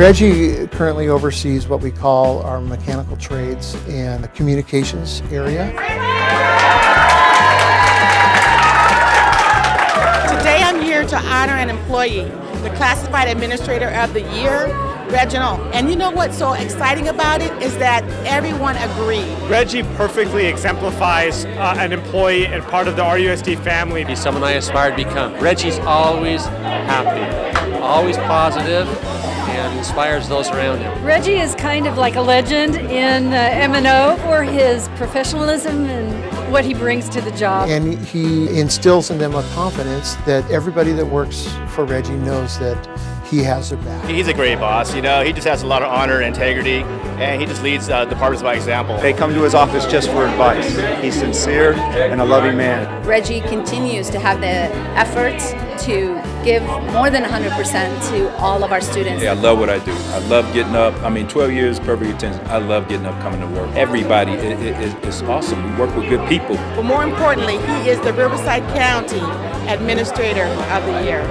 Reggie currently oversees what we call our mechanical trades and the communications area. Today I'm here to honor an employee, the Classified Administrator of the Year, Reginald. And you know what's so exciting about it is that everyone agreed. Reggie perfectly exemplifies an employee and part of the RUSD family. He's someone I aspire to become. Reggie's always happy, always positive, and inspires those around him. Reggie is kind of like a legend in M&O for his professionalism and what he brings to the job. And he instills in them a confidence that everybody that works for Reggie knows that he has their back. He's a great boss, you know, he just has a lot of honor and integrity, and he just leads departments by example. They come to his office just for advice. He's sincere and a loving man. Reggie continues to have the effort to give more than 100% to all of our students. Yeah, I love what I do. I love getting up. 12 years, perfect attendance. I love getting up, coming to work. Everybody, it's awesome. We work with good people. But more importantly, he is the Riverside County Administrator of the Year.